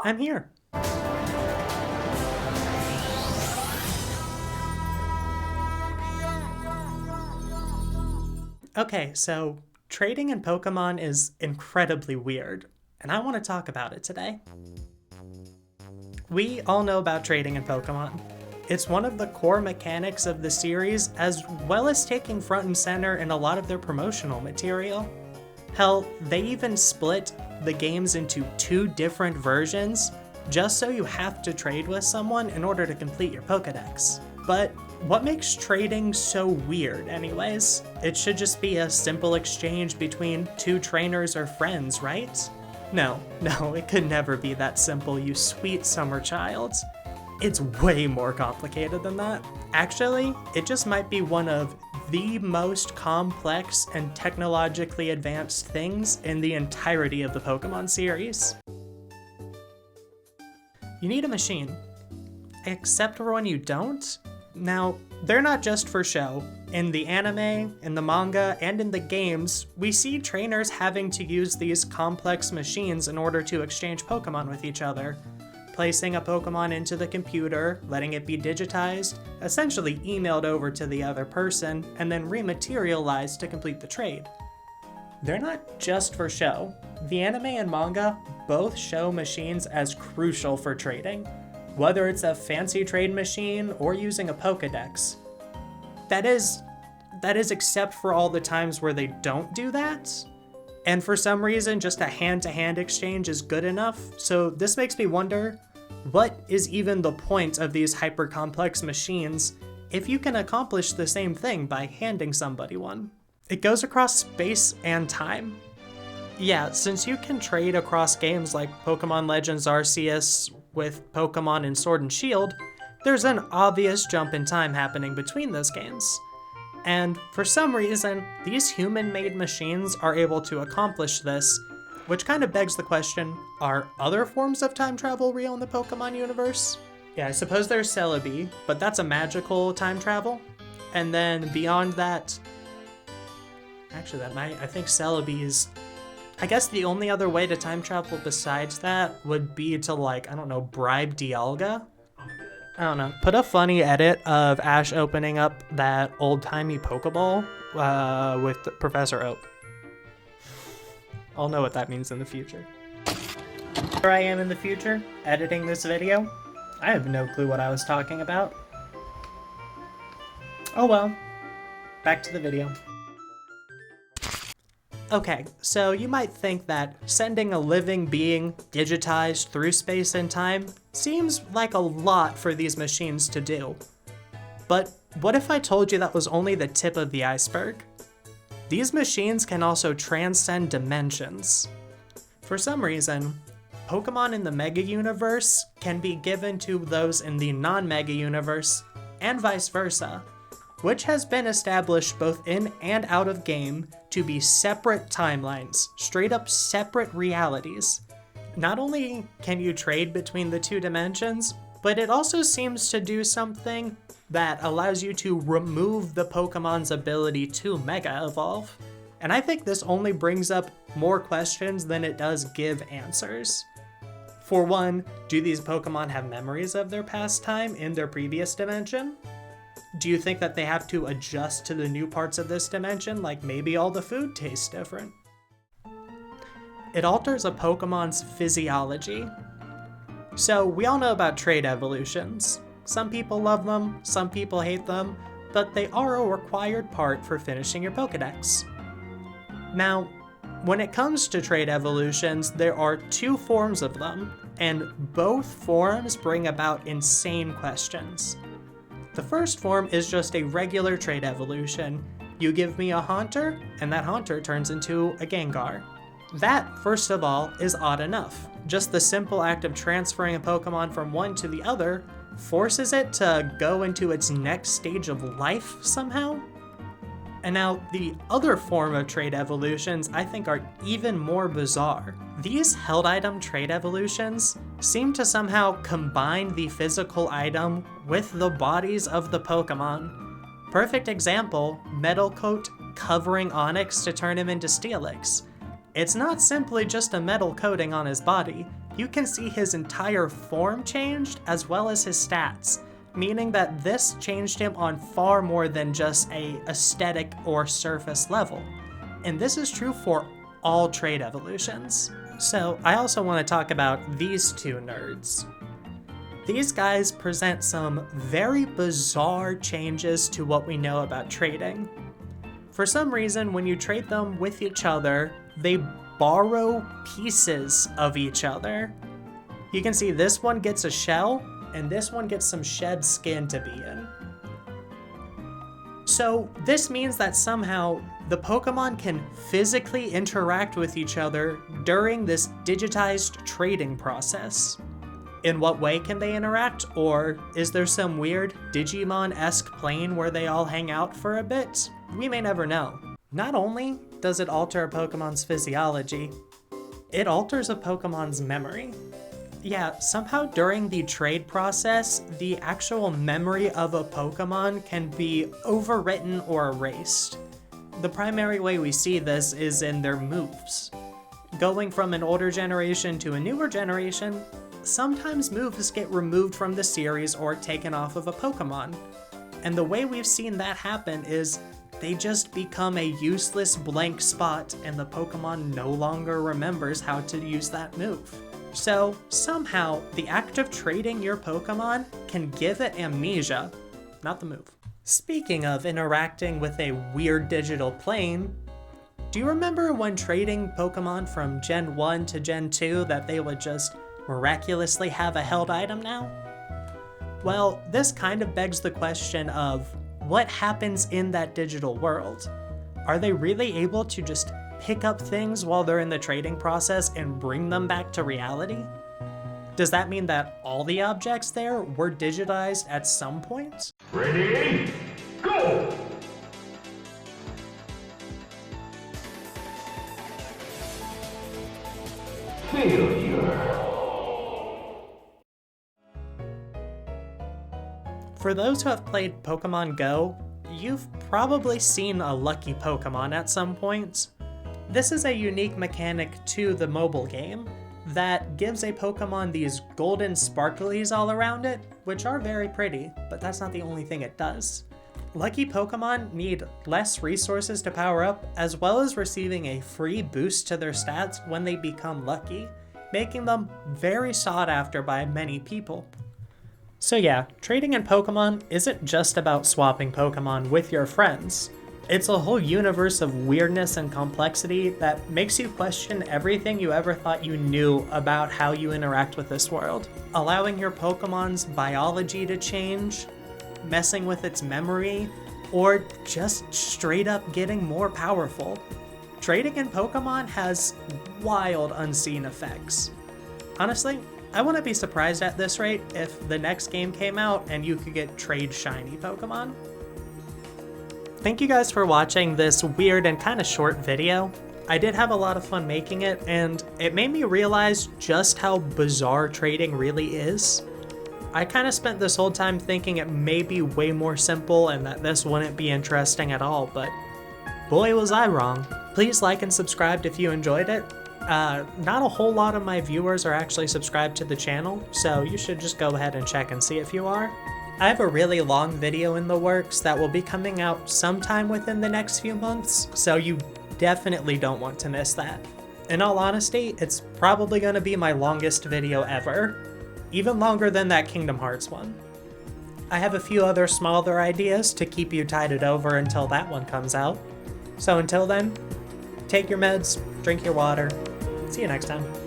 I'm here. Okay, so trading in Pokemon is incredibly weird, and I want to talk about it today. We all know about trading in Pokemon. It's one of the core mechanics of the series, as well as taking front and center in a lot of their promotional material. Hell, they even split the games into 2 different versions, just so you have to trade with someone in order to complete your Pokedex. But what makes trading so weird anyways? It should just be a simple exchange between 2 trainers or friends, right? No, it could never be that simple, you sweet summer child. It's way more complicated than that. Actually, it just might be one of the most complex and technologically advanced things in the entirety of the Pokemon series. You need a machine, except for when you don't. Now, they're not just for show. In the anime, in the manga, and in the games, we see trainers having to use these complex machines in order to exchange Pokemon with each other. Placing a Pokemon into the computer, letting it be digitized, essentially emailed over to the other person, and then rematerialized to complete the trade. They're not just for show. The anime and manga both show machines as crucial for trading, whether it's a fancy trade machine or using a Pokedex. That is except for all the times where they don't do that. And for some reason, just a hand-to-hand exchange is good enough. So this makes me wonder, what is even the point of these hyper-complex machines if you can accomplish the same thing by handing somebody one? It goes across space and time. Yeah, since you can trade across games like Pokemon Legends Arceus with Pokemon and Sword and Shield, there's an obvious jump in time happening between those games. And for some reason, these human-made machines are able to accomplish this, which kind of begs the question, are other forms of time travel real in the Pokemon universe? Yeah, I suppose there's Celebi, but that's a magical time travel. And then beyond that, actually I think Celebi is, I guess the only other way to time travel besides that would be to bribe Dialga? I don't know. Put a funny edit of Ash opening up that old-timey Pokeball with Professor Oak. I'll know what that means in the future. Here I am in the future, editing this video. I have no clue what I was talking about. Oh well. Back to the video. Okay, so you might think that sending a living being digitized through space and time seems like a lot for these machines to do. But what if I told you that was only the tip of the iceberg? These machines can also transcend dimensions. For some reason, Pokemon in the Mega Universe can be given to those in the non-Mega Universe, and vice versa, which has been established both in and out of game to be separate timelines, straight up separate realities. Not only can you trade between the 2 dimensions, but it also seems to do something that allows you to remove the Pokemon's ability to Mega Evolve. And I think this only brings up more questions than it does give answers. For one, do these Pokemon have memories of their past time in their previous dimension? Do you think that they have to adjust to the new parts of this dimension, like maybe all the food tastes different? It alters a Pokemon's physiology. So we all know about trait evolutions. Some people love them, some people hate them, but they are a required part for finishing your Pokedex. Now, when it comes to trait evolutions, there are 2 forms of them, and both forms bring about insane questions. The first form is just a regular trait evolution. You give me a Haunter, and that Haunter turns into a Gengar. That, first of all, is odd enough. Just the simple act of transferring a Pokemon from one to the other forces it to go into its next stage of life somehow. And now, the other form of trait evolutions I think are even more bizarre. These held item trait evolutions seem to somehow combine the physical item with the bodies of the Pokemon. Perfect example, Metal Coat covering Onix to turn him into Steelix. It's not simply just a metal coating on his body, you can see his entire form changed as well as his stats, meaning that this changed him on far more than just a aesthetic or surface level. And this is true for all trait evolutions. So I also want to talk about these two nerds. These guys present some very bizarre changes to what we know about trading. For some reason, when you trade them with each other, they borrow pieces of each other. You can see this one gets a shell, and this one gets some shed skin to be in. So this means that somehow the Pokemon can physically interact with each other during this digitized trading process. In what way can they interact? Or is there some weird Digimon-esque plane where they all hang out for a bit? We may never know. Not only does it alter a Pokemon's physiology, it alters a Pokemon's memory. Yeah, somehow during the trade process, the actual memory of a Pokemon can be overwritten or erased. The primary way we see this is in their moves. Going from an older generation to a newer generation, sometimes moves get removed from the series or taken off of a Pokemon. And the way we've seen that happen is they just become a useless blank spot and the Pokemon no longer remembers how to use that move. So somehow the act of trading your Pokemon can give it amnesia, not the move. Speaking of interacting with a weird digital plane, do you remember when trading Pokemon from Gen 1 to Gen 2 that they would just miraculously have a held item now? Well, this kind of begs the question of what happens in that digital world? Are they really able to just pick up things while they're in the trading process and bring them back to reality? Does that mean that all the objects there were digitized at some point? Ready, go! Failure. For those who have played Pokemon Go, you've probably seen a lucky Pokemon at some point. This is a unique mechanic to the mobile game that gives a Pokemon these golden sparklies all around it, which are very pretty, but that's not the only thing it does. Lucky Pokemon need less resources to power up, as well as receiving a free boost to their stats when they become lucky, making them very sought after by many people. So yeah, trading in Pokemon isn't just about swapping Pokemon with your friends. It's a whole universe of weirdness and complexity that makes you question everything you ever thought you knew about how you interact with this world. Allowing your Pokemon's biology to change, messing with its memory, or just straight up getting more powerful. Trading in Pokemon has wild unseen effects. Honestly, I wouldn't be surprised at this rate if the next game came out and you could get trade shiny Pokemon. Thank you guys for watching this weird and kind of short video. I did have a lot of fun making it, and it made me realize just how bizarre trading really is. I kind of spent this whole time thinking it may be way more simple and that this wouldn't be interesting at all, but boy was I wrong. Please like and subscribe if you enjoyed it. Not a whole lot of my viewers are actually subscribed to the channel, so you should just go ahead and check and see if you are. I have a really long video in the works that will be coming out sometime within the next few months, so you definitely don't want to miss that. In all honesty, it's probably going to be my longest video ever, even longer than that Kingdom Hearts one. I have a few other smaller ideas to keep you tided over until that one comes out. So until then, take your meds, drink your water. See you next time.